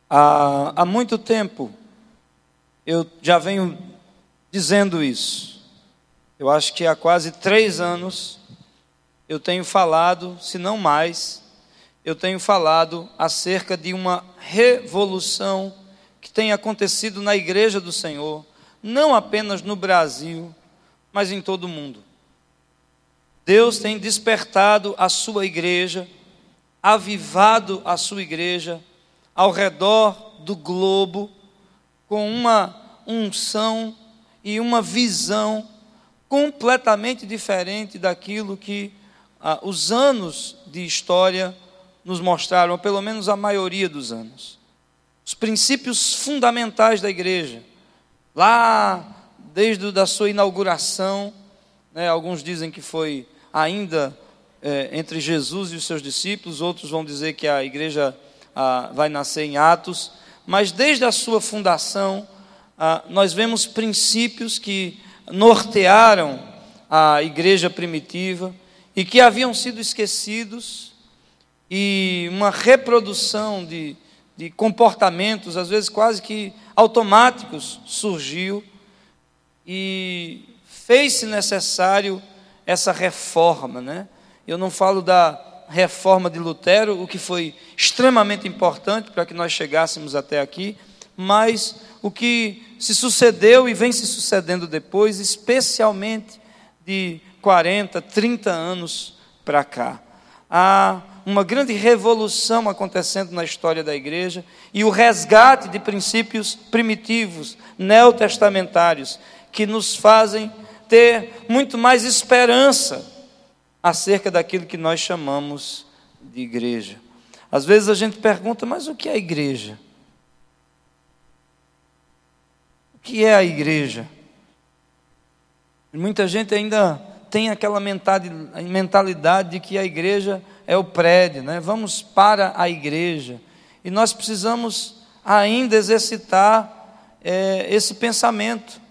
Há muito tempo eu já venho dizendo isso. Eu acho que há quase 3 anos eu tenho falado, se não mais, eu tenho falado acerca de uma revolução que tem acontecido na Igreja do Senhor, não apenas no Brasil, mas em todo o mundo. Deus tem despertado a sua igreja, avivado a sua igreja ao redor do globo, com uma unção e uma visão completamente diferente daquilo que os anos de história nos mostraram, ou pelo menos a maioria dos anos. Os princípios fundamentais da igreja, lá desde a sua inauguração, alguns dizem que foi ainda entre Jesus e os seus discípulos, outros vão dizer que a igreja vai nascer em Atos, mas desde a sua fundação, nós vemos princípios que nortearam a igreja primitiva e que haviam sido esquecidos, e uma reprodução de comportamentos, às vezes quase que automáticos, surgiu, e fez-se necessário essa reforma, Eu não falo da reforma de Lutero, o que foi extremamente importante para que nós chegássemos até aqui, mas o que se sucedeu e vem se sucedendo depois, especialmente de 40, 30 anos para cá. Há uma grande revolução acontecendo na história da igreja e o resgate de princípios primitivos, neotestamentários, que nos fazem ter muito mais esperança acerca daquilo que nós chamamos de igreja. Às vezes a gente pergunta, mas o que é igreja? O que é a igreja? Muita gente ainda tem aquela mentalidade de que a igreja é o prédio, Vamos para a igreja. E nós precisamos ainda exercitar esse pensamento,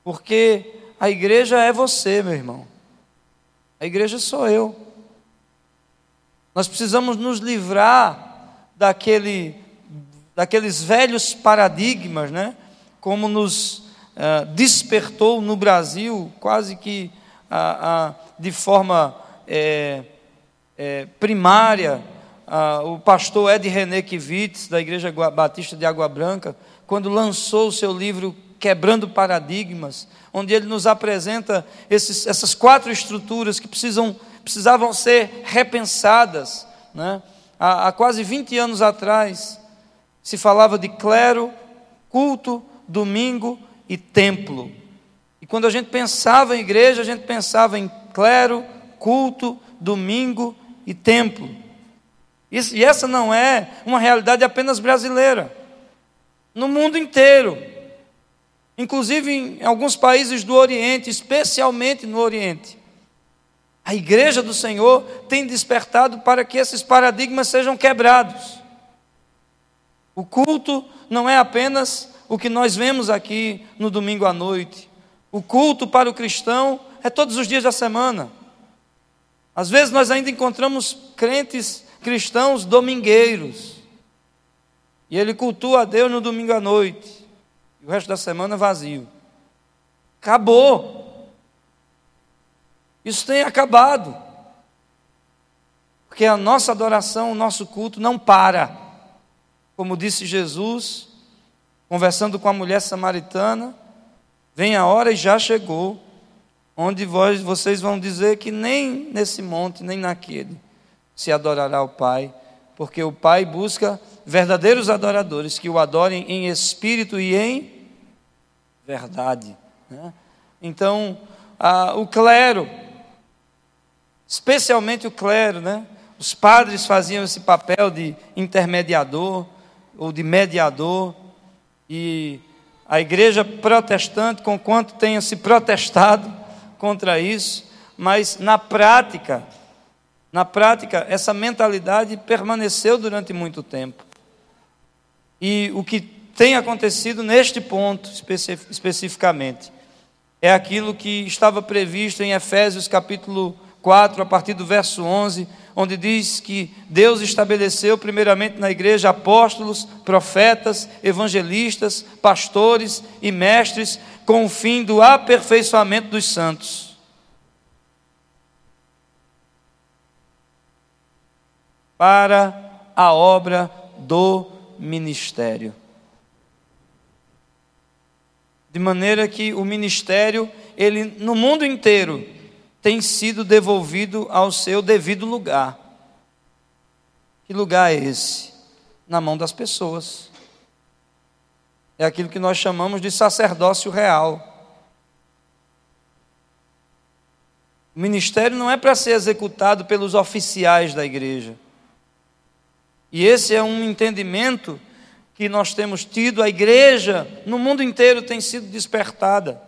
porque a igreja é você, meu irmão. A igreja sou eu. Nós precisamos nos livrar daqueles velhos paradigmas, Como nos despertou no Brasil, quase que de forma primária, o pastor Ed René Kivitz, da Igreja Batista de Água Branca, quando lançou o seu livro Quebrando Paradigmas, onde ele nos apresenta essas 4 estruturas que precisavam ser repensadas, Há quase 20 anos atrás, se falava de clero, culto, domingo e templo. E quando a gente pensava em igreja, a gente pensava em clero, culto, domingo e templo. E essa não é uma realidade apenas brasileira. No mundo inteiro, inclusive em alguns países do Oriente, especialmente no Oriente, a igreja do Senhor tem despertado para que esses paradigmas sejam quebrados. O culto não é apenas o que nós vemos aqui no domingo à noite. O culto para o cristão é todos os dias da semana. Às vezes nós ainda encontramos crentes cristãos domingueiros, e ele cultua a Deus no domingo à noite, e o resto da semana vazio. Acabou. Isso tem acabado, porque a nossa adoração, o nosso culto não para. Como disse Jesus, conversando com a mulher samaritana, vem a hora e já chegou, onde vocês vão dizer que nem nesse monte, nem naquele, se adorará o Pai, porque o Pai busca verdadeiros adoradores, que o adorem em espírito e em verdade. Então, o clero, especialmente o clero, os padres faziam esse papel de intermediador, ou de mediador, e a igreja protestante, conquanto tenha se protestado contra isso, mas na prática, essa mentalidade permaneceu durante muito tempo. E o que tem acontecido neste ponto, especificamente, é aquilo que estava previsto em Efésios capítulo 4, a partir do verso 11, onde diz que Deus estabeleceu primeiramente na igreja apóstolos, profetas, evangelistas, pastores e mestres, com o fim do aperfeiçoamento dos santos. Para a obra do ministério. De maneira que o ministério, ele no mundo inteiro, tem sido devolvido ao seu devido lugar. Que lugar é esse? Na mão das pessoas. É aquilo que nós chamamos de sacerdócio real. O ministério não é para ser executado pelos oficiais da igreja. E esse é um entendimento que nós temos tido. A igreja no mundo inteiro tem sido despertada,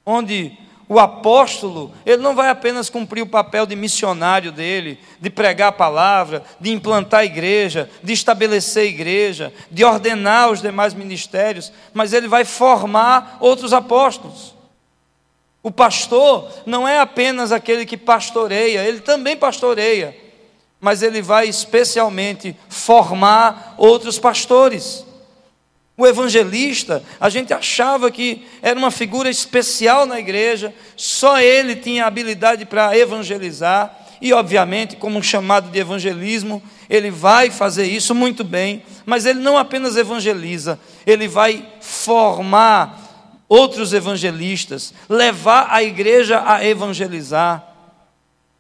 onde o apóstolo, ele não vai apenas cumprir o papel de missionário dele, de pregar a palavra, de implantar a igreja, de estabelecer a igreja, de ordenar os demais ministérios, mas ele vai formar outros apóstolos. O pastor não é apenas aquele que pastoreia, ele também pastoreia, mas ele vai especialmente formar outros pastores. O evangelista, a gente achava que era uma figura especial na igreja, só ele tinha habilidade para evangelizar, e obviamente, como um chamado de evangelismo, ele vai fazer isso muito bem, mas ele não apenas evangeliza, ele vai formar outros evangelistas, levar a igreja a evangelizar.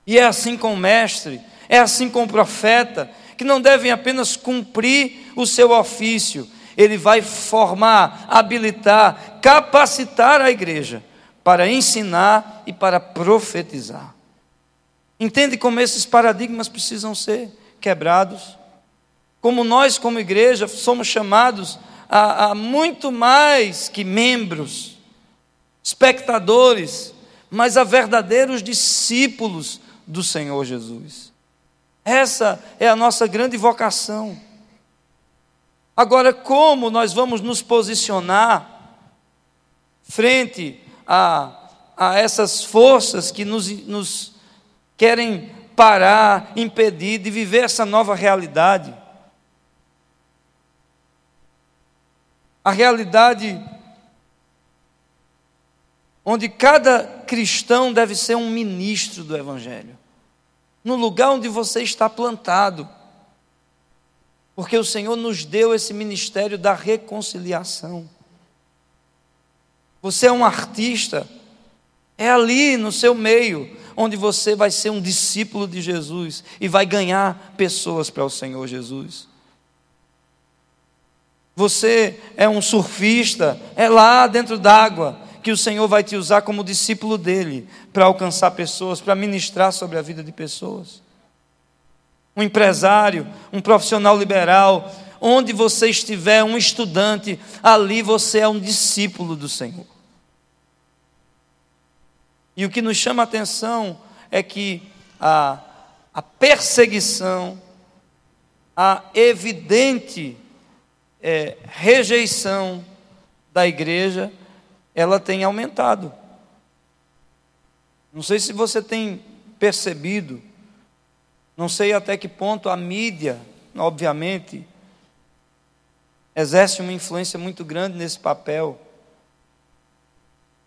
E é assim com o mestre, é assim com o profeta, que não devem apenas cumprir o seu ofício, ele vai formar, habilitar, capacitar a igreja para ensinar e para profetizar. Entende como esses paradigmas precisam ser quebrados? Como nós, como igreja, somos chamados a muito mais que membros, espectadores, mas a verdadeiros discípulos do Senhor Jesus. Essa é a nossa grande vocação. Agora, como nós vamos nos posicionar frente a essas forças que nos querem parar, impedir de viver essa nova realidade? A realidade onde cada cristão deve ser um ministro do Evangelho, no lugar onde você está plantado, porque o Senhor nos deu esse ministério da reconciliação. Você é um artista, é ali no seu meio, onde você vai ser um discípulo de Jesus e vai ganhar pessoas para o Senhor Jesus. Você é um surfista, é lá dentro d'água que o Senhor vai te usar como discípulo dele, para alcançar pessoas, para ministrar sobre a vida de pessoas. Um empresário, um profissional liberal, onde você estiver, um estudante, ali você é um discípulo do Senhor. E o que nos chama a atenção é que a perseguição, a evidente rejeição da igreja, ela tem aumentado. Não sei se você tem percebido, não sei até que ponto a mídia, obviamente, exerce uma influência muito grande nesse papel.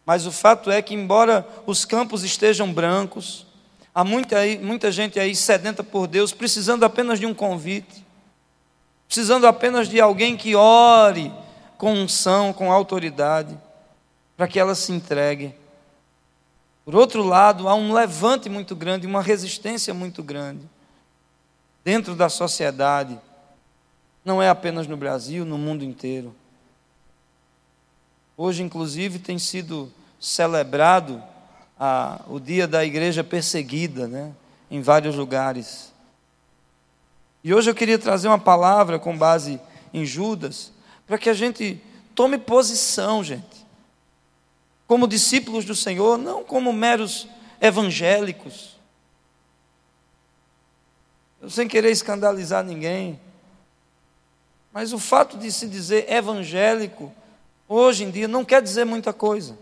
Mas o fato é que, embora os campos estejam brancos, há muita gente aí sedenta por Deus, precisando apenas de um convite, precisando apenas de alguém que ore com unção, com autoridade, para que ela se entregue. Por outro lado, há um levante muito grande, uma resistência muito grande dentro da sociedade, não é apenas no Brasil, no mundo inteiro. Hoje, inclusive, tem sido celebrado o dia da igreja perseguida, né, em vários lugares. E hoje eu queria trazer uma palavra com base em Judas, para que a gente tome posição, gente, como discípulos do Senhor, não como meros evangélicos, sem querer escandalizar ninguém, mas o fato de se dizer evangélico, hoje em dia, não quer dizer muita coisa.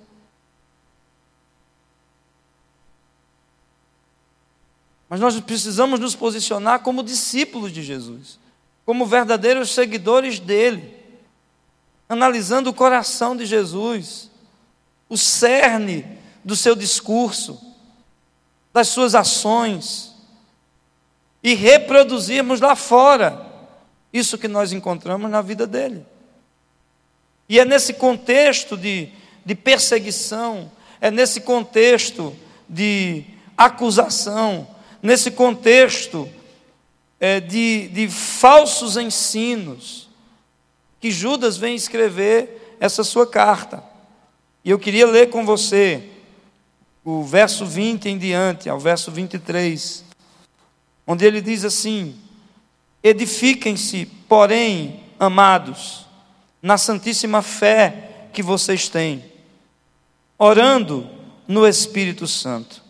Mas nós precisamos nos posicionar como discípulos de Jesus, como verdadeiros seguidores dele, analisando o coração de Jesus, o cerne do seu discurso, das suas ações, e reproduzirmos lá fora isso que nós encontramos na vida dele. E é nesse contexto de perseguição, é nesse contexto de acusação, nesse contexto de falsos ensinos, que Judas vem escrever essa sua carta. E eu queria ler com você o verso 20 em diante, ao verso 23, onde ele diz assim: edifiquem-se, porém, amados, na santíssima fé que vocês têm, orando no Espírito Santo.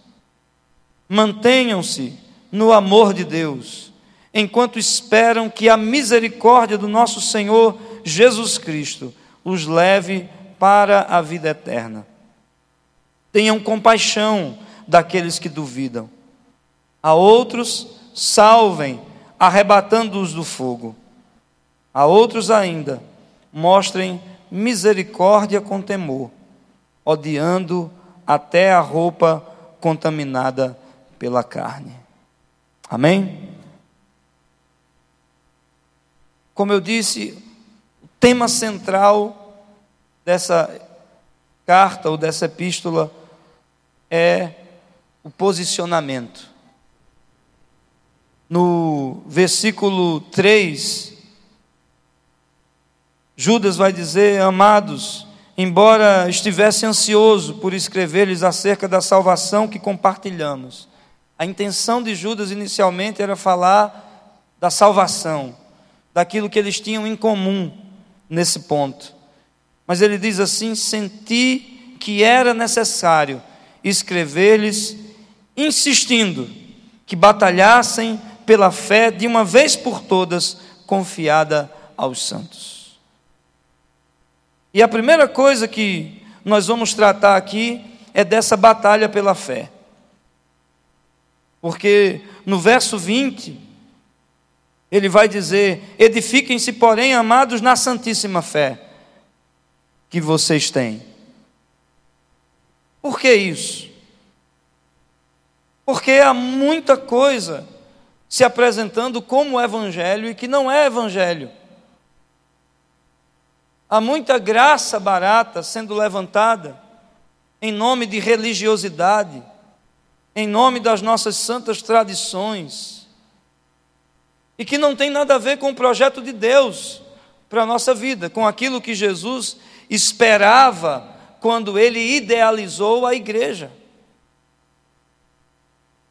Mantenham-se no amor de Deus, enquanto esperam que a misericórdia do nosso Senhor Jesus Cristo os leve para a vida eterna. Tenham compaixão daqueles que duvidam. A outros, salvem, arrebatando-os do fogo. A outros ainda, mostrem misericórdia com temor, odiando até a roupa contaminada pela carne. Amém? Como eu disse, o tema central dessa carta ou dessa epístola é o posicionamento. No versículo 3, Judas vai dizer: amados, embora estivesse ansioso por escrever-lhes acerca da salvação que compartilhamos. A intenção de Judas inicialmente era falar da salvação, daquilo que eles tinham em comum nesse ponto. Mas ele diz assim: senti que era necessário escrever-lhes, insistindo que batalhassem pela fé de uma vez por todas, confiada aos santos. E a primeira coisa que nós vamos tratar aqui é dessa batalha pela fé. Porque no verso 20, ele vai dizer: edifiquem-se, porém, amados, na santíssima fé que vocês têm. Por que isso? Porque há muita coisa se apresentando como evangelho e que não é evangelho. Há muita graça barata sendo levantada em nome de religiosidade, em nome das nossas santas tradições, e que não tem nada a ver com o projeto de Deus para a nossa vida, com aquilo que Jesus esperava quando ele idealizou a igreja.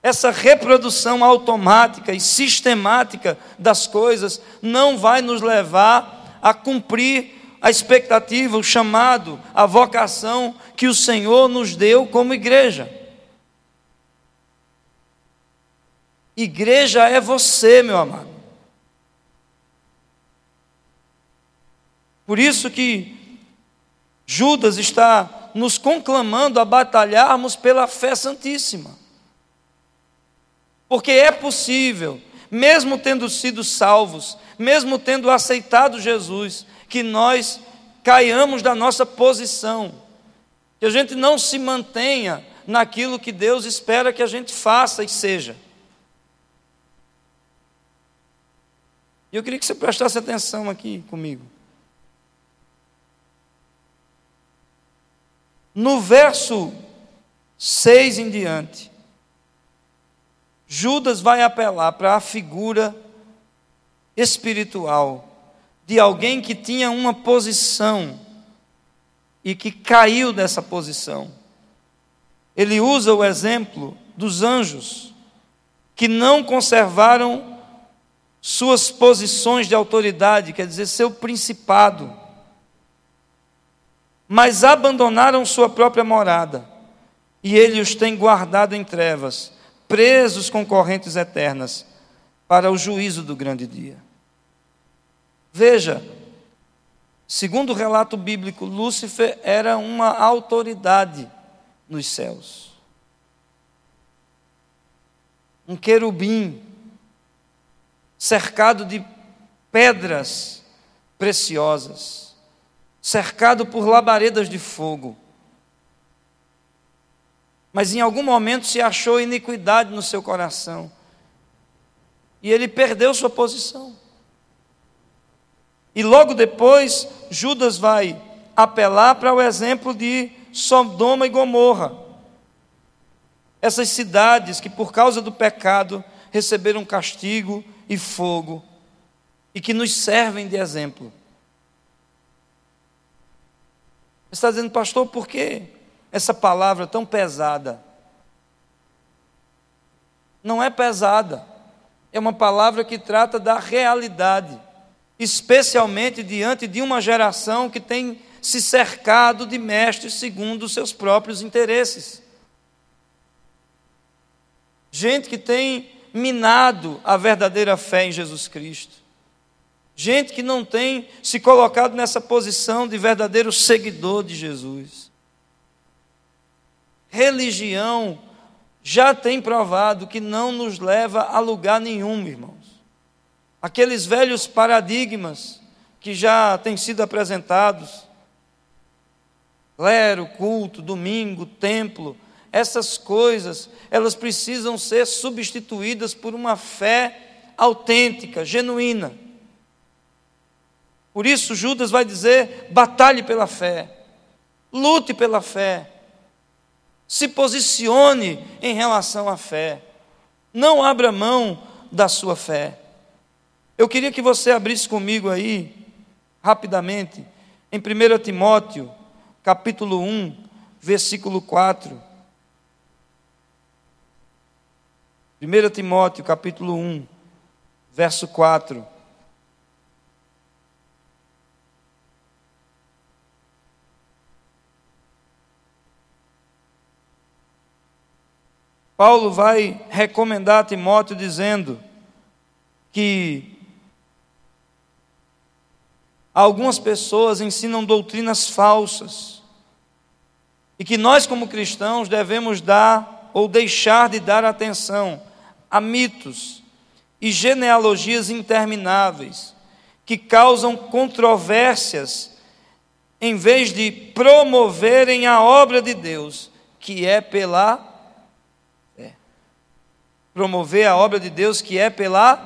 Essa reprodução automática e sistemática das coisas não vai nos levar a cumprir a expectativa, o chamado, a vocação que o Senhor nos deu como igreja. Igreja é você, meu amado. Por isso que Judas está nos conclamando a batalharmos pela fé santíssima. Porque é possível, mesmo tendo sido salvos, mesmo tendo aceitado Jesus, que nós caiamos da nossa posição, que a gente não se mantenha naquilo que Deus espera que a gente faça e seja. E eu queria que você prestasse atenção aqui comigo. No verso 6 em diante, Judas vai apelar para a figura espiritual de alguém que tinha uma posição e que caiu dessa posição. Ele usa o exemplo dos anjos que não conservaram suas posições de autoridade, quer dizer, seu principado, mas abandonaram sua própria morada, e ele os tem guardado em trevas, presos com correntes eternas, para o juízo do grande dia. Veja, segundo o relato bíblico, Lúcifer era uma autoridade nos céus. um querubim, cercado de pedras preciosas, cercado por labaredas de fogo. Mas em algum momento se achou iniquidade no seu coração, e ele perdeu sua posição. E logo depois, Judas vai apelar para o exemplo de Sodoma e Gomorra. Essas cidades que por causa do pecado receberam castigo e fogo, e que nos servem de exemplo. Você está dizendo, pastor, por que essa palavra tão pesada? Não é pesada, é uma palavra que trata da realidade, especialmente diante de uma geração que tem se cercado de mestres segundo os seus próprios interesses. Gente que tem minado a verdadeira fé em Jesus Cristo. Gente que não tem se colocado nessa posição de verdadeiro seguidor de Jesus. Religião já tem provado que não nos leva a lugar nenhum, irmãos. Aqueles velhos paradigmas que já têm sido apresentados, clero, culto, domingo, templo, essas coisas, elas precisam ser substituídas por uma fé autêntica, genuína. Por isso Judas vai dizer, batalhe pela fé, lute pela fé, se posicione em relação à fé, não abra mão da sua fé. Eu queria que você abrisse comigo aí, rapidamente, em 1 Timóteo, capítulo 1, versículo 4. 1 Timóteo, capítulo 1, verso 4. Paulo vai recomendar a Timóteo dizendo que algumas pessoas ensinam doutrinas falsas e que nós, como cristãos, devemos dar ou deixar de dar atenção a mitos e genealogias intermináveis que causam controvérsias em vez de promoverem a obra de Deus, que é pela fé. Promover a obra de Deus, que é pela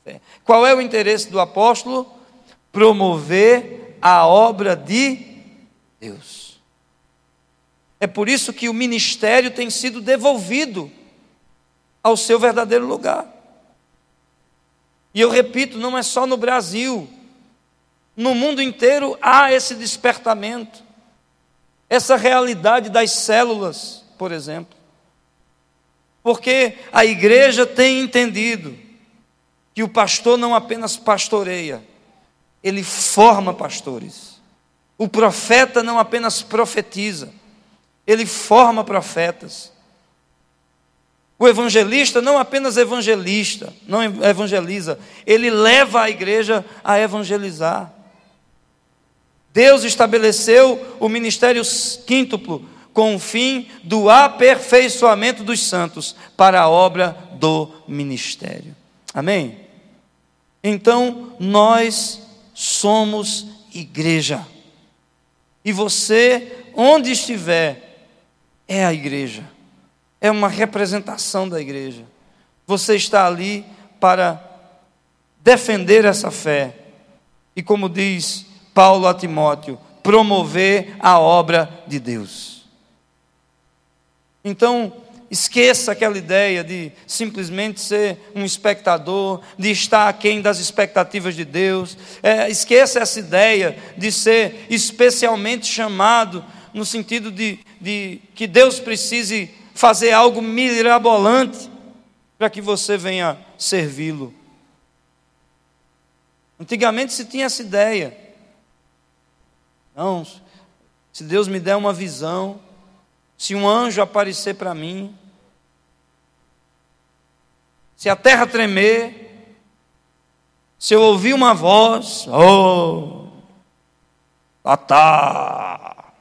fé. Qual é o interesse do apóstolo? Promover a obra de Deus. É por isso que o ministério tem sido devolvido ao seu verdadeiro lugar. E eu repito, não é só no Brasil. No mundo inteiro há esse despertamento. Essa realidade das células, por exemplo. Porque a igreja tem entendido que o pastor não apenas pastoreia, ele forma pastores. O profeta não apenas profetiza, ele forma profetas. O evangelista não apenas não evangeliza, ele leva a igreja a evangelizar. Deus estabeleceu o ministério quíntuplo com o fim do aperfeiçoamento dos santos para a obra do ministério. Amém? Então, nós somos igreja. E você, onde estiver, é a igreja. É uma representação da igreja. Você está ali para defender essa fé. E como diz Paulo a Timóteo, promover a obra de Deus. Então, esqueça aquela ideia de simplesmente ser um espectador, de estar aquém das expectativas de Deus. Esqueça essa ideia de ser especialmente chamado, no sentido de que Deus precise fazer algo mirabolante para que você venha servi-lo. Antigamente se tinha essa ideia. Não, se Deus me der uma visão, se um anjo aparecer para mim, se a terra tremer, se eu ouvir uma voz, tá.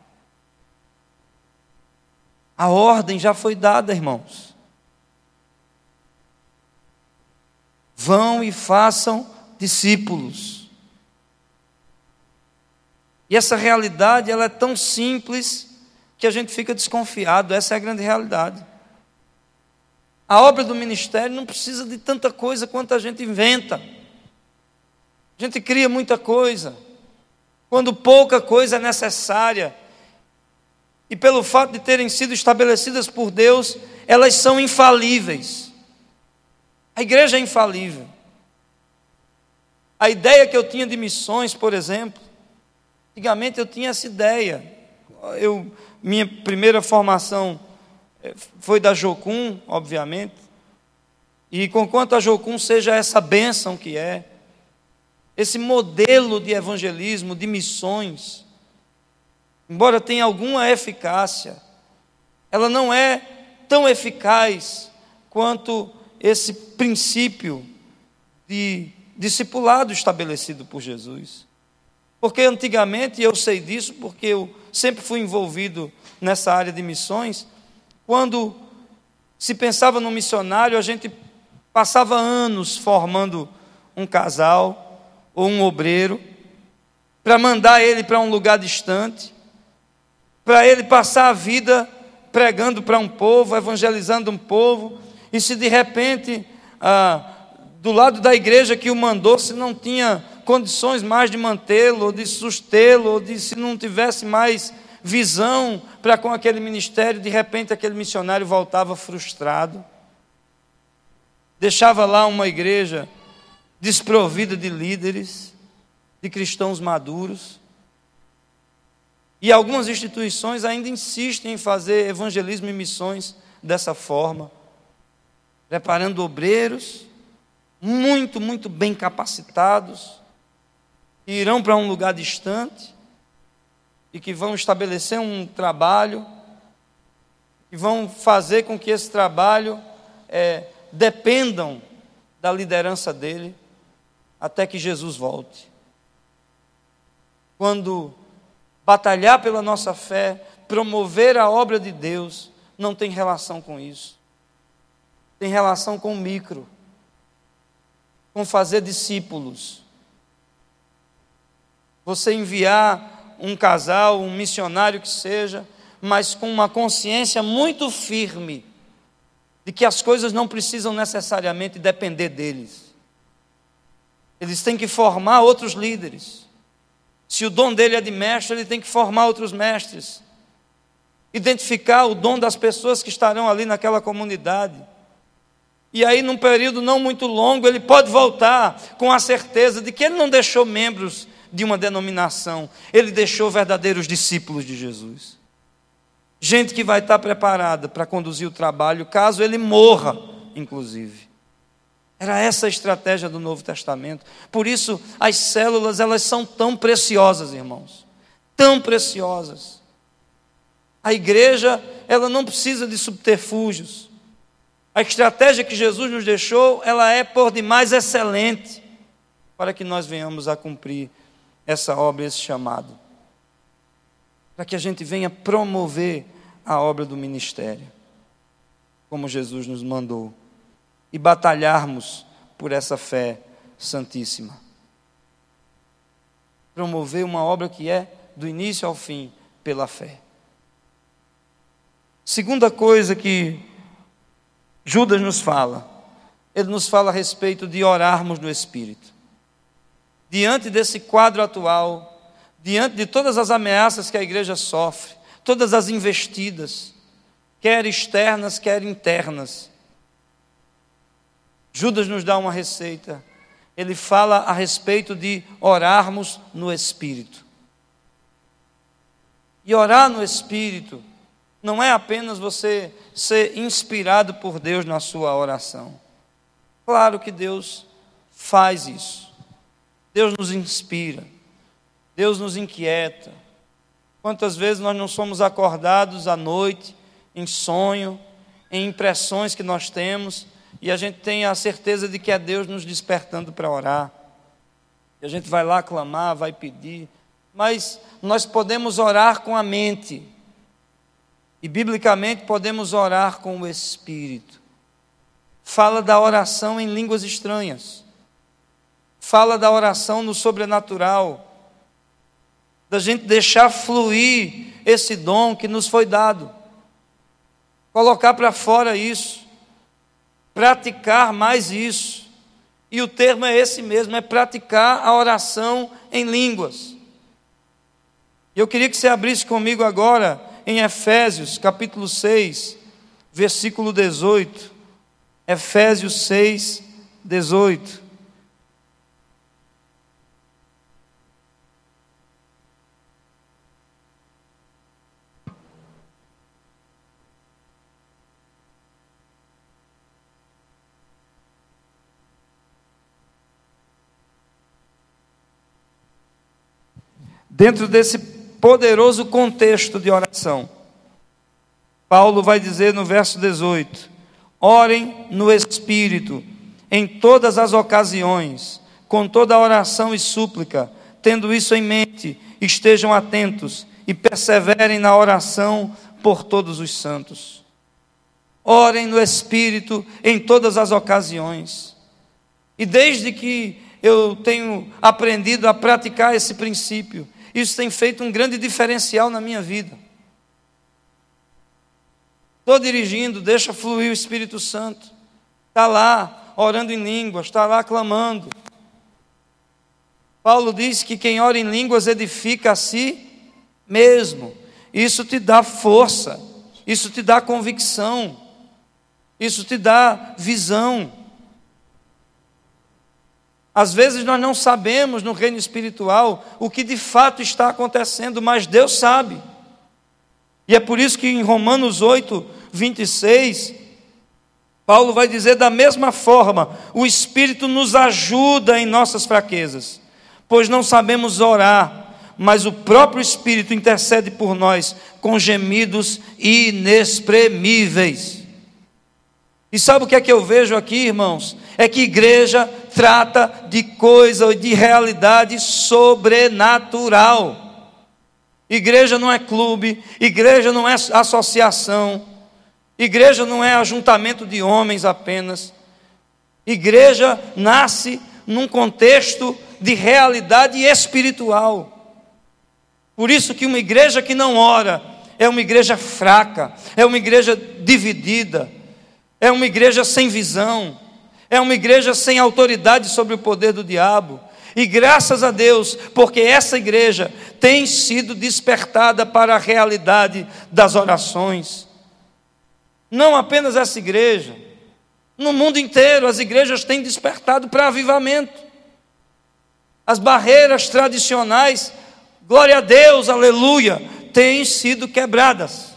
A ordem já foi dada, irmãos. Vão e façam discípulos. E essa realidade, ela é tão simples que a gente fica desconfiado. Essa é a grande realidade. A obra do ministério não precisa de tanta coisa quanto a gente inventa. A gente cria muita coisa, quando pouca coisa é necessária. E pelo fato de terem sido estabelecidas por Deus, elas são infalíveis. A igreja é infalível. A ideia que eu tinha de missões, por exemplo, antigamente eu tinha essa ideia. Minha primeira formação foi da Jocum, obviamente. E conquanto a Jocum seja essa bênção que é, esse modelo de evangelismo, de missões, embora tenha alguma eficácia, ela não é tão eficaz quanto esse princípio de discipulado estabelecido por Jesus. Porque antigamente, e eu sei disso porque eu sempre fui envolvido nessa área de missões, quando se pensava no missionário, a gente passava anos formando um casal ou um obreiro, para mandar ele para um lugar distante, para ele passar a vida pregando para um povo, evangelizando um povo, e se de repente, do lado da igreja que o mandou, se não tinha condições mais de mantê-lo, ou de sustê-lo, ou de se não tivesse mais visão para com aquele ministério, de repente aquele missionário voltava frustrado, deixava lá uma igreja desprovida de líderes, de cristãos maduros. E algumas instituições ainda insistem em fazer evangelismo e missões dessa forma, preparando obreiros muito, muito bem capacitados, que irão para um lugar distante e que vão estabelecer um trabalho, que vão fazer com que esse trabalho dependam da liderança dele, até que Jesus volte. Quando batalhar pela nossa fé, promover a obra de Deus, não tem relação com isso. Tem relação com o micro, com fazer discípulos. Você enviar um casal, um missionário que seja, mas com uma consciência muito firme de que as coisas não precisam necessariamente depender deles. Eles têm que formar outros líderes. Se o dom dele é de mestre, ele tem que formar outros mestres. Identificar o dom das pessoas que estarão ali naquela comunidade. E aí, num período não muito longo, ele pode voltar com a certeza de que ele não deixou membros de uma denominação, ele deixou verdadeiros discípulos de Jesus. Gente que vai estar preparada para conduzir o trabalho, caso ele morra, inclusive. Era essa a estratégia do Novo Testamento. Por isso, as células, elas são tão preciosas, irmãos. Tão preciosas. A igreja, ela não precisa de subterfúgios. A estratégia que Jesus nos deixou, ela é por demais excelente, para que nós venhamos a cumprir essa obra, esse chamado. Para que a gente venha promover a obra do ministério, como Jesus nos mandou. E batalharmos por essa fé santíssima. Promover uma obra que é do início ao fim pela fé. Segunda coisa que Judas nos fala, ele nos fala a respeito de orarmos no Espírito. Diante desse quadro atual, diante de todas as ameaças que a igreja sofre, todas as investidas, quer externas, quer internas, Judas nos dá uma receita. Ele fala a respeito de orarmos no Espírito. E orar no Espírito não é apenas você ser inspirado por Deus na sua oração. Claro que Deus faz isso. Deus nos inspira. Deus nos inquieta. Quantas vezes nós não somos acordados à noite, em sonho, em impressões que nós temos, e a gente tem a certeza de que é Deus nos despertando para orar. E a gente vai lá clamar, vai pedir. Mas nós podemos orar com a mente. E biblicamente podemos orar com o Espírito. fala da oração em línguas estranhas, fala da oração no sobrenatural, da gente deixar fluir esse dom que nos foi dado, colocar para fora isso, praticar mais isso. E o termo é esse mesmo, é praticar a oração em línguas. Eu queria que você abrisse comigo agora em Efésios, capítulo 6, versículo 18. Efésios 6, 18. Dentro desse poderoso contexto de oração, Paulo vai dizer no verso 18: orem no Espírito, em todas as ocasiões, com toda oração e súplica, tendo isso em mente, estejam atentos e perseverem na oração por todos os santos. Orem no Espírito em todas as ocasiões. E desde que eu tenho aprendido a praticar esse princípio, isso tem feito um grande diferencial na minha vida. Estou dirigindo, deixa fluir o Espírito Santo. Está lá, orando em línguas, está lá clamando. Paulo diz que quem ora em línguas edifica a si mesmo. Isso te dá força, isso te dá convicção, isso te dá visão. Às vezes nós não sabemos no reino espiritual o que de fato está acontecendo, mas Deus sabe. E é por isso que em Romanos 8, 26, Paulo vai dizer: da mesma forma, o Espírito nos ajuda em nossas fraquezas, pois não sabemos orar, mas o próprio Espírito intercede por nós com gemidos inexprimíveis. E sabe o que é que eu vejo aqui, irmãos? É que igreja trata de coisa, de realidade sobrenatural. Igreja não é clube, igreja não é associação, igreja não é ajuntamento de homens apenas. Igreja nasce num contexto de realidade espiritual. Por isso que uma igreja que não ora é uma igreja fraca, é uma igreja dividida, é uma igreja sem visão, é uma igreja sem autoridade sobre o poder do diabo. E graças a Deus, porque essa igreja tem sido despertada para a realidade das orações. Não apenas essa igreja, no mundo inteiro as igrejas têm despertado para avivamento. As barreiras tradicionais, glória a Deus, aleluia, têm sido quebradas.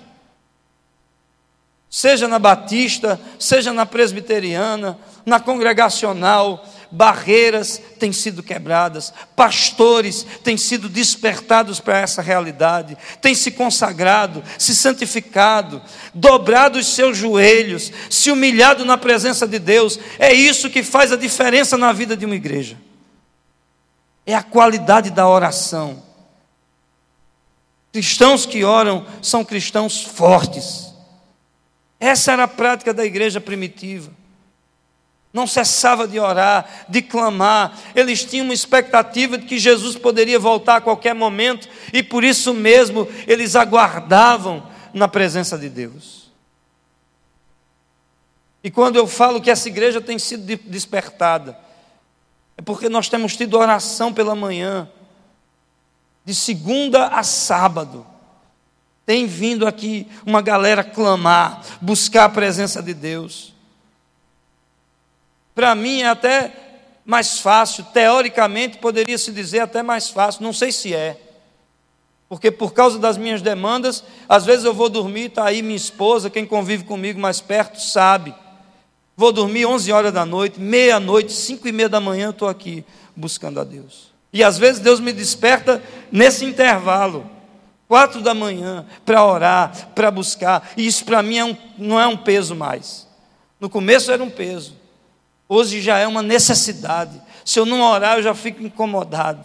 Seja na batista, seja na presbiteriana, na congregacional, barreiras têm sido quebradas, pastores têm sido despertados para essa realidade, têm se consagrado, se santificado, dobrado os seus joelhos, se humilhado na presença de Deus. É isso que faz a diferença na vida de uma igreja. É a qualidade da oração. Cristãos que oram são cristãos fortes. Essa era a prática da igreja primitiva. Não cessava de orar, de clamar. Eles tinham uma expectativa de que Jesus poderia voltar a qualquer momento, e por isso mesmo eles aguardavam na presença de Deus. E quando eu falo que essa igreja tem sido despertada, é porque nós temos tido oração pela manhã, de segunda a sábado. Tem vindo aqui uma galera clamar, buscar a presença de Deus. Para mim é até mais fácil, teoricamente poderia se dizer até mais fácil, não sei se é. Porque por causa das minhas demandas, às vezes eu vou dormir, está aí minha esposa, quem convive comigo mais perto sabe. Vou dormir 11 horas da noite, meia-noite, 5:30 da manhã eu estou aqui buscando a Deus. E às vezes Deus me desperta nesse intervalo, 4 da manhã, para orar, para buscar. E isso para mim não é um peso mais. No começo era um peso. Hoje já é uma necessidade. Se eu não orar, eu já fico incomodado.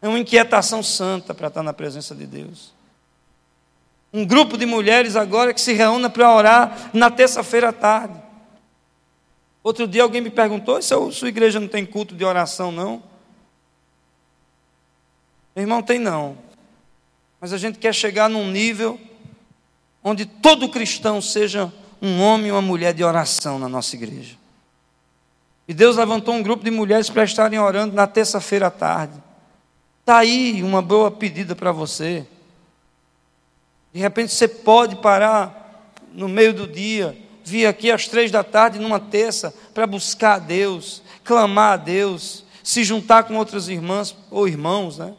É uma inquietação santa para estar na presença de Deus. Um grupo de mulheres agora que se reúne para orar na terça-feira à tarde. Outro dia alguém me perguntou: sua igreja não tem culto de oração, não? Meu irmão, tem não. Mas a gente quer chegar num nível onde todo cristão seja um homem e uma mulher de oração na nossa igreja. E Deus levantou um grupo de mulheres para estarem orando na terça-feira à tarde. Está aí uma boa pedida para você. De repente você pode parar no meio do dia, vir aqui às 3 da tarde numa terça para buscar a Deus, clamar a Deus, se juntar com outras irmãs ou irmãos, né?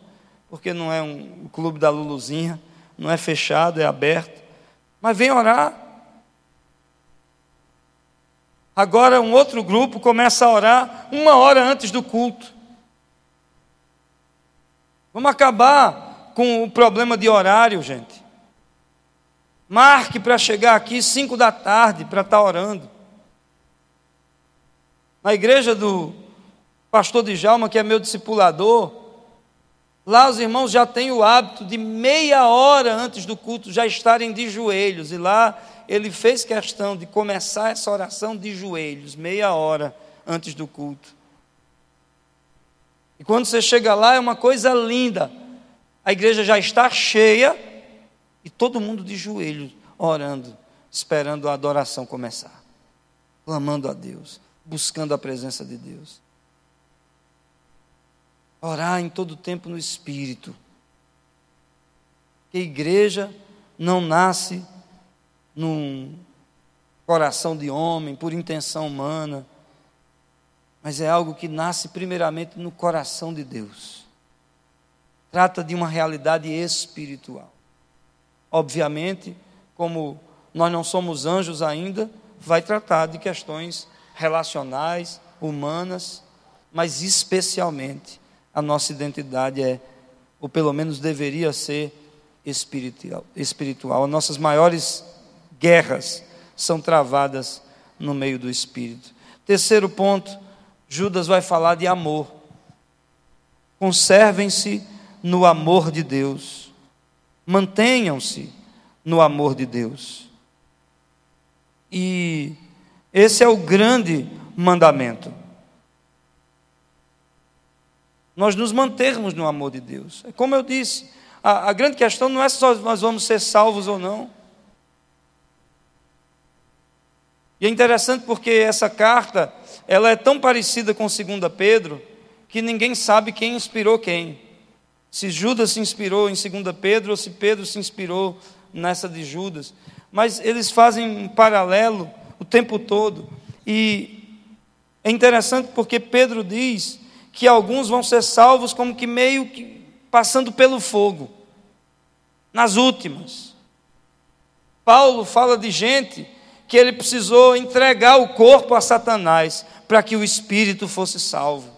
Porque não é um clube da Luluzinha, não é fechado, é aberto. Mas vem orar. Agora um outro grupo começa a orar 1 hora antes do culto. Vamos acabar com o problema de horário, gente. Marque para chegar aqui 5 da tarde para estar orando. Na igreja do pastor Djalma, que é meu discipulador, lá os irmãos já têm o hábito de 30 minutos antes do culto já estarem de joelhos. E lá ele fez questão de começar essa oração de joelhos, 30 minutos antes do culto. E quando você chega lá é uma coisa linda. A igreja já está cheia e todo mundo de joelhos, orando, esperando a adoração começar, clamando a Deus, buscando a presença de Deus. Orar em todo tempo no Espírito. Que a igreja não nasce num coração de homem, por intenção humana, mas é algo que nasce primeiramente no coração de Deus. Trata de uma realidade espiritual. Obviamente, como nós não somos anjos ainda, vai tratar de questões relacionais, humanas, mas especialmente a nossa identidade é, ou pelo menos deveria ser, espiritual. As nossas maiores guerras são travadas no meio do Espírito. Terceiro ponto, Judas vai falar de amor. Conservem-se no amor de Deus. Mantenham-se no amor de Deus. E esse é o grande mandamento. Nós nos mantermos no amor de Deus. Como eu disse, a grande questão não é só nós vamos ser salvos ou não. E é interessante porque essa carta, ela é tão parecida com 2 Pedro, que ninguém sabe quem inspirou quem. Se Judas se inspirou em 2 Pedro, ou se Pedro se inspirou nessa de Judas. Mas eles fazem um paralelo o tempo todo. E é interessante porque Pedro diz que alguns vão ser salvos como que meio que passando pelo fogo, nas últimas. Paulo fala de gente que ele precisou entregar o corpo a Satanás para que o espírito fosse salvo.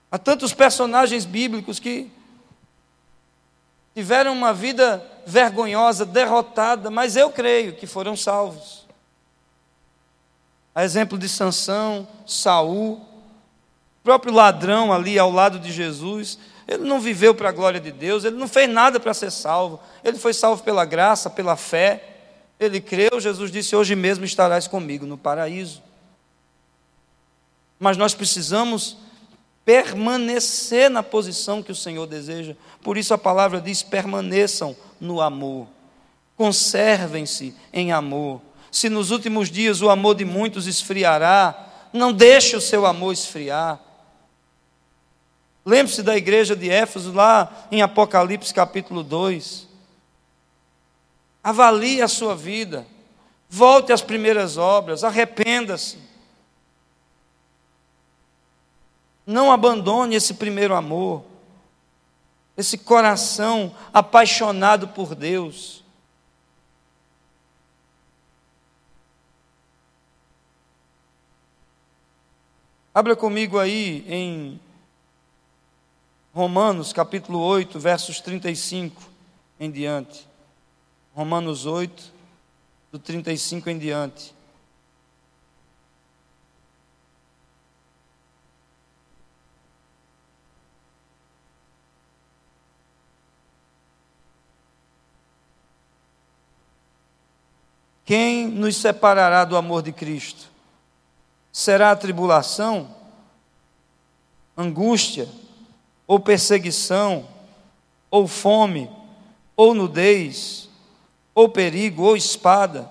Há tantos personagens bíblicos que tiveram uma vida vergonhosa, derrotada, mas eu creio que foram salvos. A exemplo de Sansão, Saul, o próprio ladrão ali ao lado de Jesus, ele não viveu para a glória de Deus, ele não fez nada para ser salvo, ele foi salvo pela graça, pela fé, ele creu, Jesus disse: hoje mesmo estarás comigo no paraíso. Mas nós precisamos permanecer na posição que o Senhor deseja, por isso a palavra diz: permaneçam no amor, conservem-se em amor. Se nos últimos dias o amor de muitos esfriará, não deixe o seu amor esfriar. Lembre-se da igreja de Éfeso, lá em Apocalipse capítulo 2. Avalie a sua vida, volte às primeiras obras, arrependa-se. Não abandone esse primeiro amor, esse coração apaixonado por Deus. Abra comigo aí em Romanos capítulo 8, versos 35 em diante. Romanos 8, do 35 em diante. Quem nos separará do amor de Cristo? Será a tribulação, angústia, ou perseguição, ou fome, ou nudez, ou perigo, ou espada?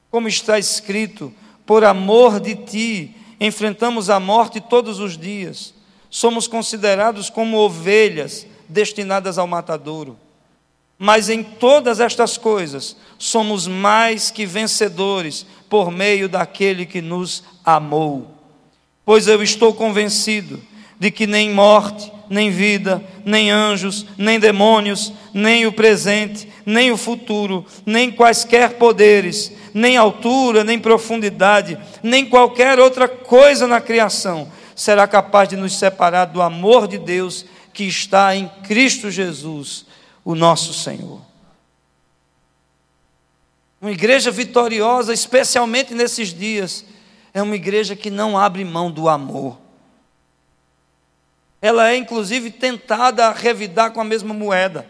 Como está escrito: por amor de ti, enfrentamos a morte todos os dias. Somos considerados como ovelhas destinadas ao matadouro. Mas em todas estas coisas, somos mais que vencedores por meio daquele que nos amou. Pois eu estou convencido de que nem morte, nem vida, nem anjos, nem demônios, nem o presente, nem o futuro, nem quaisquer poderes, nem altura, nem profundidade, nem qualquer outra coisa na criação será capaz de nos separar do amor de Deus que está em Cristo Jesus, o nosso Senhor. Uma igreja vitoriosa, especialmente nesses dias, é uma igreja que não abre mão do amor. Ela é inclusive tentada a revidar com a mesma moeda.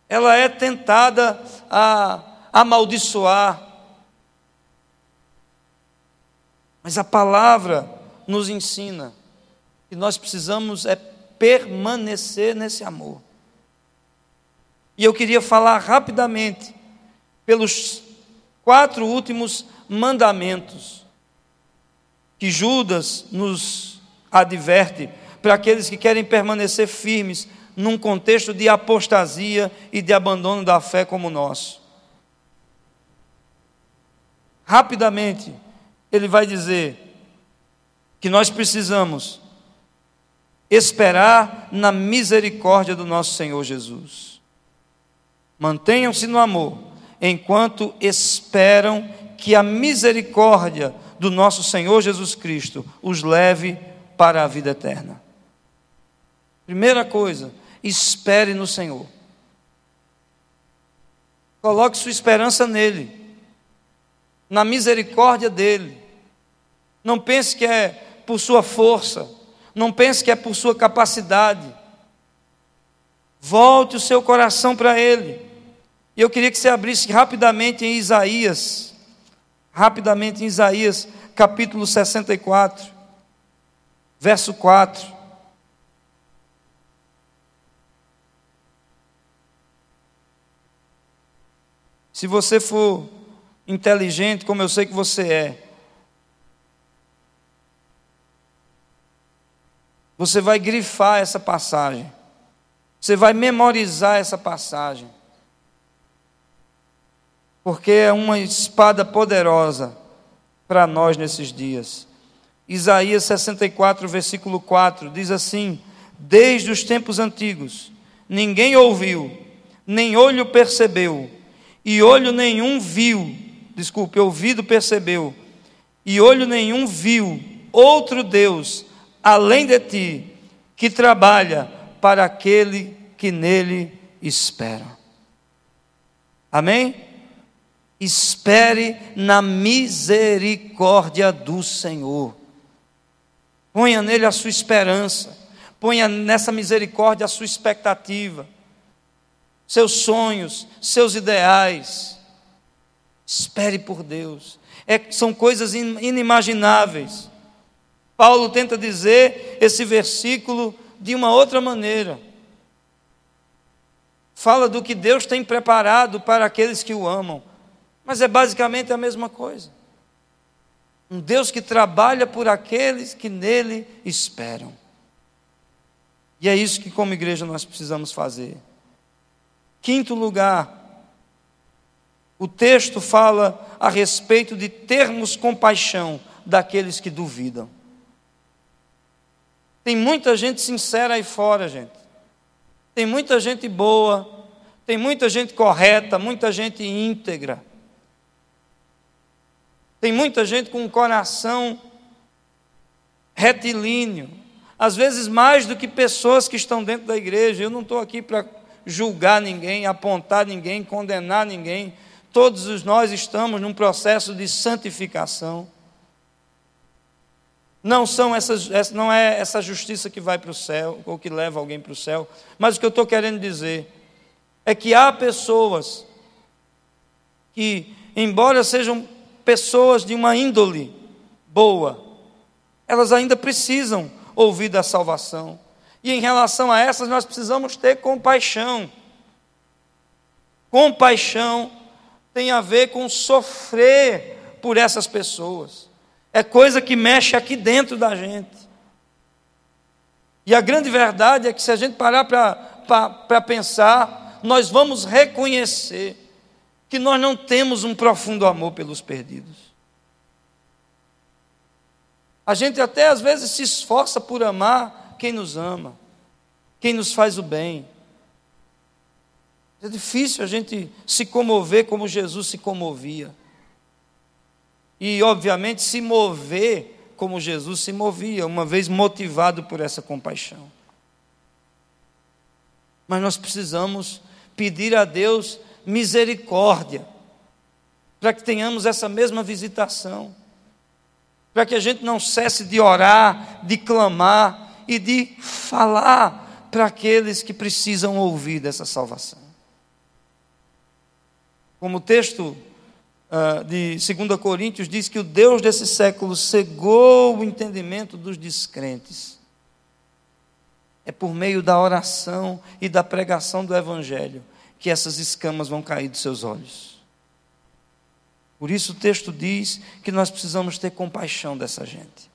Ela é tentada a amaldiçoar. Mas a palavra nos ensina que nós precisamos permanecer nesse amor. E eu queria falar rapidamente pelos 4 últimos mandamentos que Judas nos adverte para aqueles que querem permanecer firmes num contexto de apostasia e de abandono da fé como o nosso. Rapidamente, ele vai dizer que nós precisamos esperar na misericórdia do nosso Senhor Jesus. Mantenham-se no amor, enquanto esperam que a misericórdia do nosso Senhor Jesus Cristo os leve para a vida eterna. Primeira coisa, espere no Senhor. Coloque sua esperança nele, na misericórdia dele. Não pense que é por sua força, não pense que é por sua capacidade. Volte o seu coração para ele. E eu queria que você abrisse rapidamente em Isaías, capítulo 64, verso 4. Se você for inteligente, como eu sei que você é, você vai grifar essa passagem, você vai memorizar essa passagem, porque é uma espada poderosa para nós nesses dias. Isaías 64, versículo 4, diz assim: desde os tempos antigos, ninguém ouviu, nem olho percebeu, e olho nenhum viu, ouvido percebeu, e olho nenhum viu outro Deus, além de ti, que trabalha para aquele que nele espera. Amém? Espere na misericórdia do Senhor. Ponha nele a sua esperança. Ponha nessa misericórdia a sua expectativa, seus sonhos, seus ideais. Espere por Deus. São coisas inimagináveis. Paulo tenta dizer esse versículo de uma outra maneira. Fala do que Deus tem preparado para aqueles que o amam. Mas é basicamente a mesma coisa. Um Deus que trabalha por aqueles que nele esperam. E é isso que como igreja nós precisamos fazer. Quinto lugar, o texto fala a respeito de termos compaixão daqueles que duvidam. Tem muita gente sincera aí fora, gente. Tem muita gente boa, tem muita gente correta, muita gente íntegra. Tem muita gente com um coração retilíneo, às vezes mais do que pessoas que estão dentro da igreja. Eu não estou aqui para julgar ninguém, apontar ninguém, condenar ninguém. Todos nós estamos num processo de santificação. Não é essa justiça que vai para o céu, ou que leva alguém para o céu. Mas o que eu estou querendo dizer é que há pessoas que embora sejam pessoas de uma índole boa, elas ainda precisam ouvir da salvação. E em relação a essas, nós precisamos ter compaixão. Compaixão tem a ver com sofrer por essas pessoas. É coisa que mexe aqui dentro da gente. E a grande verdade é que se a gente parar para pensar, nós vamos reconhecer que nós não temos um profundo amor pelos perdidos. A gente até às vezes se esforça por amar quem nos ama, quem nos faz o bem. É difícil a gente se comover como Jesus se comovia. E, obviamente, se mover como Jesus se movia, uma vez motivado por essa compaixão. Mas nós precisamos pedir a Deus misericórdia, para que tenhamos essa mesma visitação, para que a gente não cesse de orar, de clamar e de falar para aqueles que precisam ouvir dessa salvação. Como o texto de 2 Coríntios diz que o Deus desse século cegou o entendimento dos descrentes. É por meio da oração e da pregação do Evangelho que essas escamas vão cair dos seus olhos. Por isso o texto diz que nós precisamos ter compaixão dessa gente.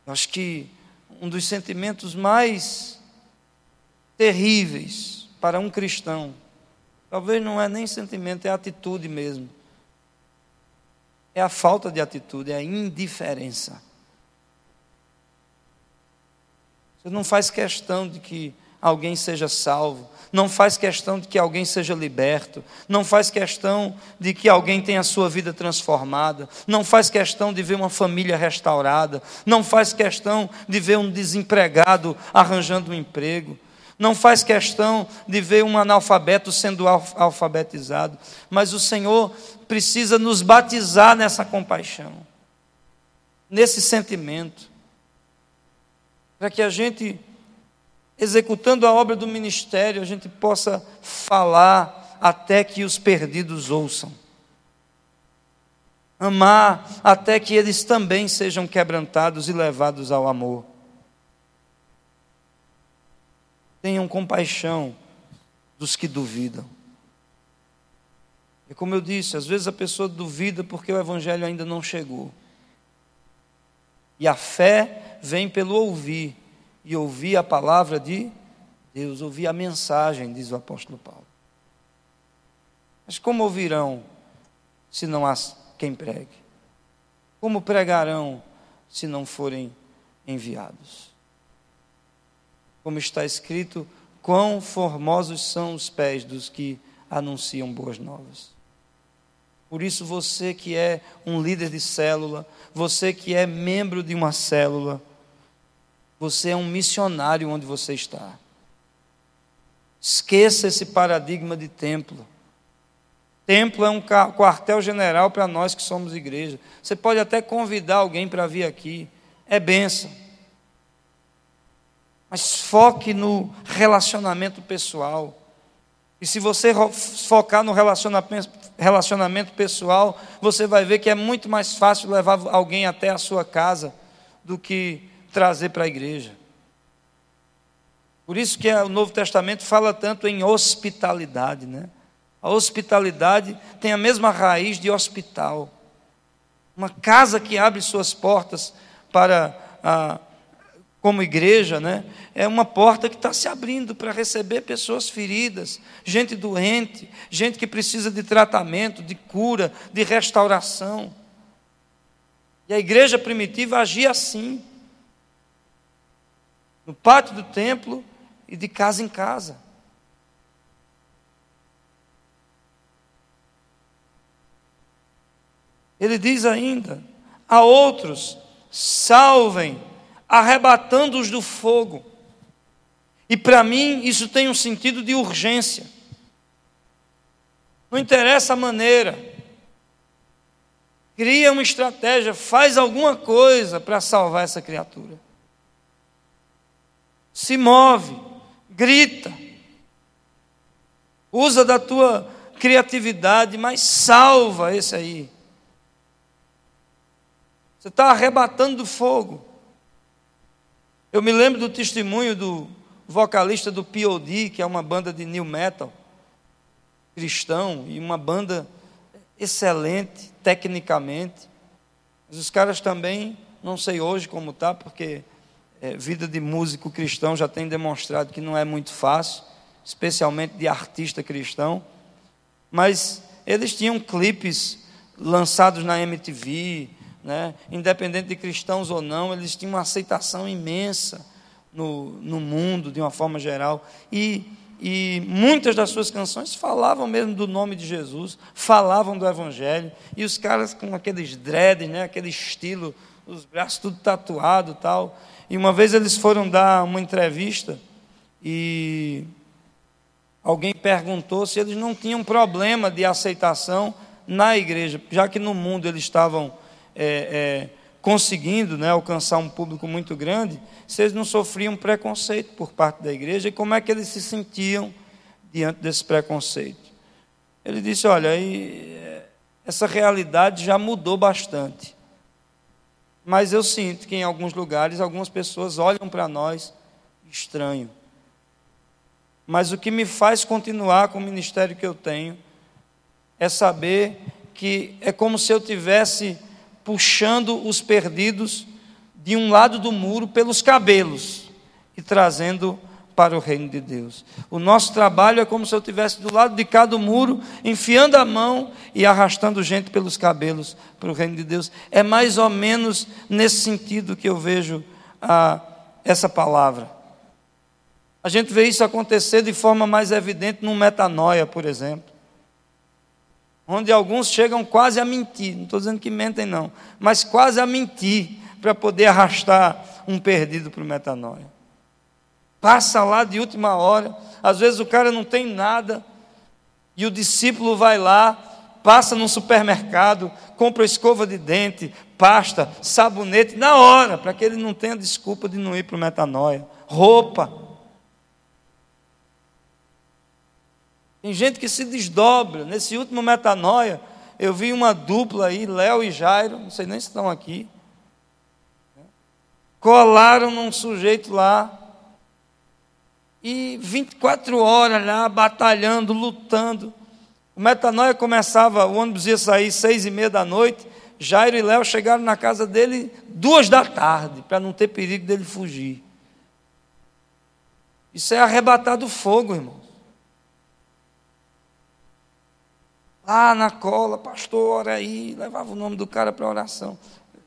Eu acho que um dos sentimentos mais terríveis para um cristão, talvez não é nem sentimento, é atitude mesmo. É a falta de atitude, é a indiferença. Você não faz questão de que alguém seja salvo, não faz questão de que alguém seja liberto, não faz questão de que alguém tenha a sua vida transformada, não faz questão de ver uma família restaurada, não faz questão de ver um desempregado arranjando um emprego, não faz questão de ver um analfabeto sendo alfabetizado, mas o Senhor precisa nos batizar nessa compaixão, nesse sentimento, para que a gente, executando a obra do ministério, a gente possa falar até que os perdidos ouçam, amar até que eles também sejam quebrantados e levados ao amor. Tenham compaixão dos que duvidam. E como eu disse, às vezes a pessoa duvida porque o Evangelho ainda não chegou. E a fé vem pelo ouvir, e ouvir a palavra de Deus, ouvir a mensagem, diz o apóstolo Paulo. Mas como ouvirão se não há quem pregue? Como pregarão se não forem enviados? Como está escrito, quão formosos são os pés dos que anunciam boas novas. Por isso você que é um líder de célula, você que é membro de uma célula, você é um missionário onde você está. Esqueça esse paradigma de templo. Templo é um quartel-general para nós que somos igreja. Você pode até convidar alguém para vir aqui, é bênção. Mas foque no relacionamento pessoal. E se você focar no relacionamento pessoal, você vai ver que é muito mais fácil levar alguém até a sua casa do que trazer para a igreja. Por isso que o Novo Testamento fala tanto em hospitalidade, né? A hospitalidade tem a mesma raiz de hospital. Uma casa que abre suas portas como igreja, né? É uma porta que está se abrindo para receber pessoas feridas, gente doente, gente que precisa de tratamento, de cura, de restauração. E a igreja primitiva agia assim, no pátio do templo e de casa em casa. Ele diz ainda, a outros, salvem, arrebatando-os do fogo. E para mim isso tem um sentido de urgência. Não interessa a maneira. Cria uma estratégia, faz alguma coisa para salvar essa criatura. Se move, grita. Usa da tua criatividade, mas salva esse aí. Você está arrebatando do fogo. Eu me lembro do testemunho do vocalista do P.O.D., que é uma banda de new metal cristão, e uma banda excelente tecnicamente. Mas os caras também, não sei hoje como está, porque vida de músico cristão já tem demonstrado que não é muito fácil, especialmente de artista cristão. Mas eles tinham clipes lançados na MTV, né? Independente de cristãos ou não, eles tinham uma aceitação imensa no mundo, de uma forma geral. E muitas das suas canções falavam mesmo do nome de Jesus, falavam do Evangelho. E os caras com aqueles dreads, né? Aquele estilo, os braços tudo tatuado e tal. E uma vez eles foram dar uma entrevista e alguém perguntou se eles não tinham problema de aceitação na igreja, já que no mundo eles estavam conseguindo, né, alcançar um público muito grande, se eles não sofriam preconceito por parte da igreja, e como é que eles se sentiam diante desse preconceito. Ele disse, olha, essa realidade já mudou bastante, mas eu sinto que em alguns lugares, algumas pessoas olham para nós estranho. Mas o que me faz continuar com o ministério que eu tenho é saber que é como se eu tivesse puxando os perdidos de um lado do muro pelos cabelos e trazendo para o reino de Deus. O nosso trabalho é como se eu estivesse do lado de cá do muro, enfiando a mão e arrastando gente pelos cabelos para o reino de Deus. É mais ou menos nesse sentido que eu vejo essa palavra. A gente vê isso acontecer de forma mais evidente no Metanoia, por exemplo, onde alguns chegam quase a mentir, não estou dizendo que mentem não, mas quase a mentir para poder arrastar um perdido para o Metanoia. Passa lá de última hora, às vezes o cara não tem nada, e o discípulo vai lá, passa num supermercado, compra escova de dente, pasta, sabonete, na hora, para que ele não tenha desculpa de não ir para o Metanoia. Roupa. Tem gente que se desdobra. Nesse último Metanoia, eu vi uma dupla aí, Léo e Jairo, não sei nem se estão aqui, colaram num sujeito lá, e 24 horas lá, batalhando, lutando. O Metanoia começava, o ônibus ia sair 6h30 da noite, Jairo e Léo chegaram na casa dele 2 da tarde, para não ter perigo dele fugir. Isso é arrebatar do fogo, irmão. Lá na cola, pastor, ora aí, levava o nome do cara para oração.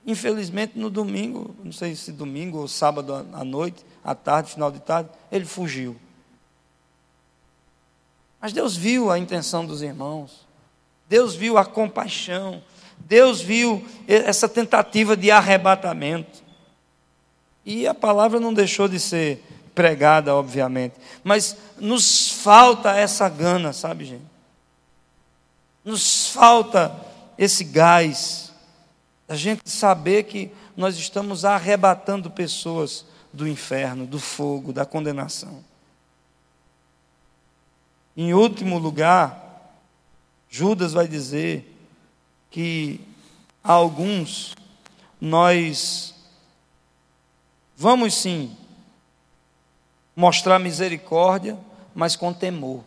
Infelizmente, no domingo, não sei se domingo ou sábado à noite, à tarde, final de tarde, ele fugiu. Mas Deus viu a intenção dos irmãos, Deus viu a compaixão, Deus viu essa tentativa de arrebatamento. E a palavra não deixou de ser pregada, obviamente, mas nos falta essa gana, sabe, gente? Nos falta esse gás, a gente saber que nós estamos arrebatando pessoas do inferno, do fogo, da condenação. Em último lugar, Judas vai dizer que a alguns nós vamos sim mostrar misericórdia, mas com temor.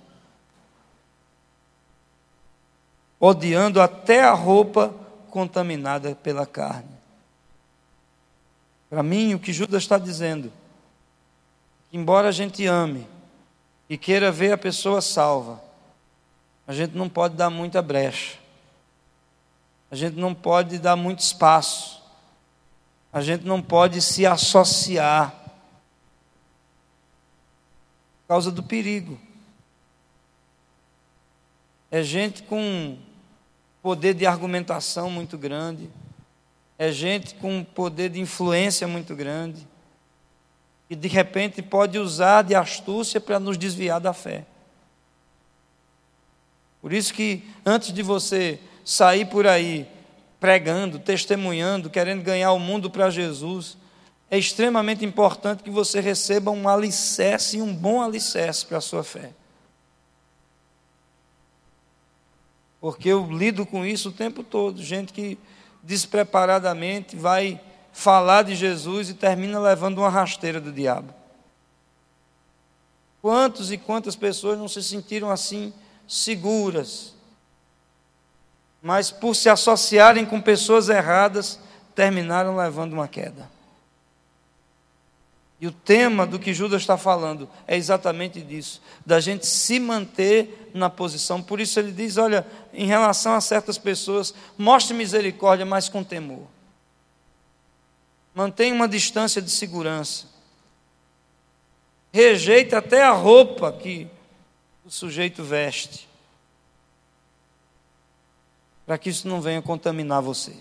Odiando até a roupa contaminada pela carne. Para mim, o que Judas está dizendo, que embora a gente ame e queira ver a pessoa salva, a gente não pode dar muita brecha, a gente não pode dar muito espaço, a gente não pode se associar, por causa do perigo. É gente com poder de argumentação muito grande, é gente com poder de influência muito grande, e de repente pode usar de astúcia para nos desviar da fé. Por isso que antes de você sair por aí pregando, testemunhando, querendo ganhar o mundo para Jesus, é extremamente importante que você receba um alicerce, um bom alicerce para a sua fé. Porque eu lido com isso o tempo todo. Gente que despreparadamente vai falar de Jesus e termina levando uma rasteira do diabo. Quantos e quantas pessoas não se sentiram assim seguras, mas por se associarem com pessoas erradas, terminaram levando uma queda. E o tema do que Judas está falando é exatamente disso, da gente se manter na posição. Por isso ele diz, olha, em relação a certas pessoas, mostre misericórdia, mas com temor. Mantenha uma distância de segurança. Rejeita até a roupa que o sujeito veste, para que isso não venha contaminar você.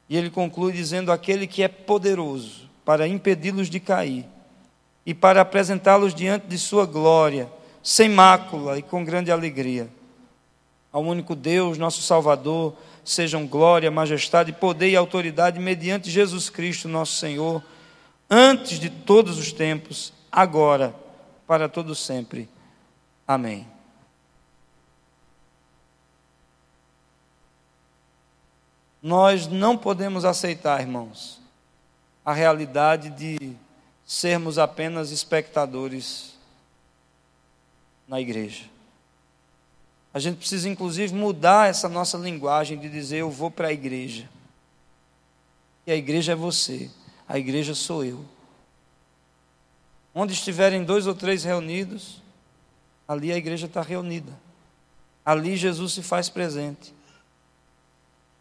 E ele conclui dizendo: aquele que é poderoso para impedi-los de cair e para apresentá-los diante de sua glória, sem mácula e com grande alegria. Ao único Deus, nosso Salvador, sejam glória, majestade, poder e autoridade mediante Jesus Cristo, nosso Senhor, antes de todos os tempos, agora, para todo sempre. Amém. Nós não podemos aceitar, irmãos, a realidade de sermos apenas espectadores na igreja. A gente precisa, inclusive, mudar essa nossa linguagem de dizer: eu vou para a igreja. E a igreja é você, a igreja sou eu. Onde estiverem 2 ou 3 reunidos, ali a igreja está reunida. Ali Jesus se faz presente.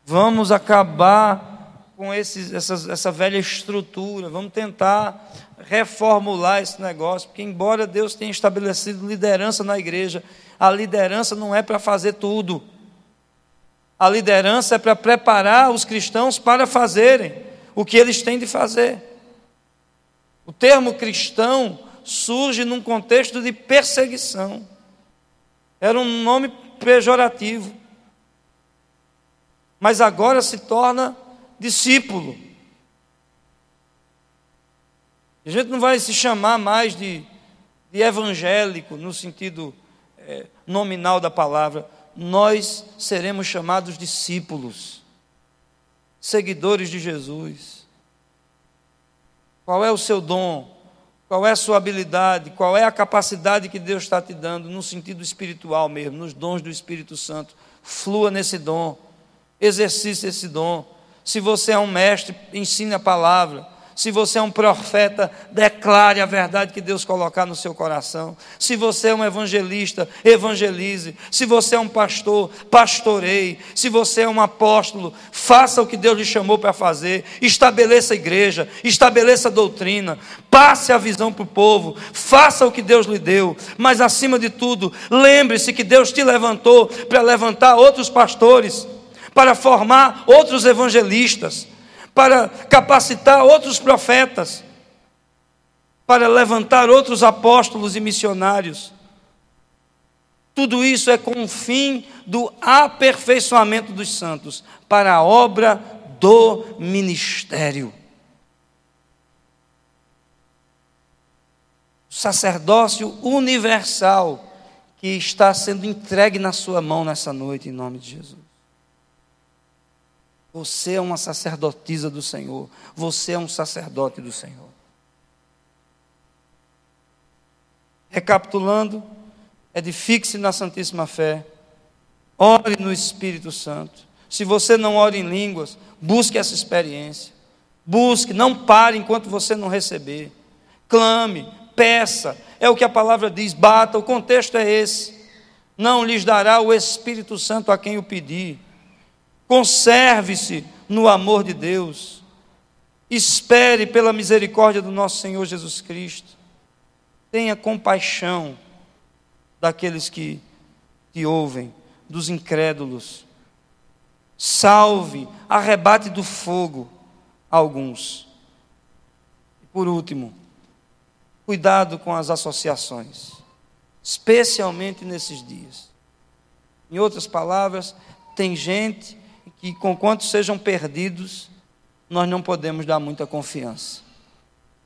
Vamos acabar com essa velha estrutura, vamos tentar reformular esse negócio, porque embora Deus tenha estabelecido liderança na igreja, a liderança não é para fazer tudo. A liderança é para preparar os cristãos para fazerem o que eles têm de fazer. O termo cristão surge num contexto de perseguição. Era um nome pejorativo. Mas agora se torna discípulo. A gente não vai se chamar mais de evangélico no sentido nominal da palavra. Nós seremos chamados discípulos, seguidores de Jesus. Qual é o seu dom? Qual é a sua habilidade? Qual é a capacidade que Deus está te dando no sentido espiritual mesmo, nos dons do Espírito Santo? Flua nesse dom. Exercite esse dom. Se você é um mestre, ensine a palavra. Se você é um profeta, declare a verdade que Deus colocar no seu coração. Se você é um evangelista, evangelize. Se você é um pastor, pastoreie. Se você é um apóstolo, faça o que Deus lhe chamou para fazer. Estabeleça a igreja, estabeleça a doutrina, passe a visão para o povo, faça o que Deus lhe deu. Mas acima de tudo, lembre-se que Deus te levantou para levantar outros pastores, para formar outros evangelistas, para capacitar outros profetas, para levantar outros apóstolos e missionários. Tudo isso é com o fim do aperfeiçoamento dos santos, para a obra do ministério. O sacerdócio universal que está sendo entregue na sua mão nessa noite, em nome de Jesus. Você é uma sacerdotisa do Senhor. Você é um sacerdote do Senhor. Recapitulando, edifique-se na Santíssima Fé. Ore no Espírito Santo. Se você não ora em línguas, busque essa experiência. Busque, não pare enquanto você não receber. Clame, peça. É o que a palavra diz, bata. O contexto é esse. Não lhes dará o Espírito Santo a quem o pedir. Conserve-se no amor de Deus. Espere pela misericórdia do nosso Senhor Jesus Cristo. Tenha compaixão daqueles que te ouvem, dos incrédulos. Salve, arrebate do fogo alguns. E por último, cuidado com as associações, especialmente nesses dias. Em outras palavras, tem gente que, conquanto sejam perdidos, nós não podemos dar muita confiança.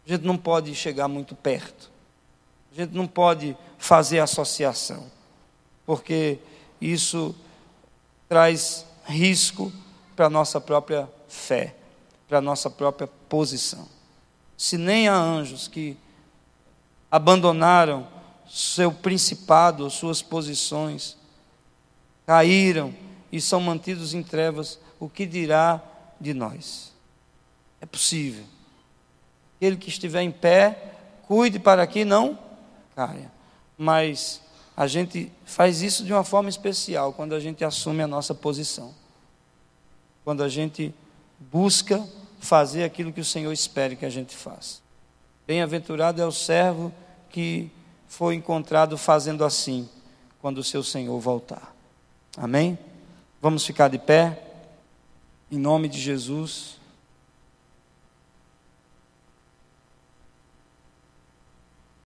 A gente não pode chegar muito perto. A gente não pode fazer associação, porque isso traz risco para a nossa própria fé, para a nossa própria posição. Se nem há anjos que abandonaram seu principado, suas posições, caíram e são mantidos em trevas, o que dirá de nós? É possível. Aquele que estiver em pé, cuide para que não caia. Mas a gente faz isso de uma forma especial, quando a gente assume a nossa posição. Quando a gente busca fazer aquilo que o Senhor espera que a gente faça. Bem-aventurado é o servo que foi encontrado fazendo assim, quando o seu Senhor voltar. Amém? Vamos ficar de pé, em nome de Jesus.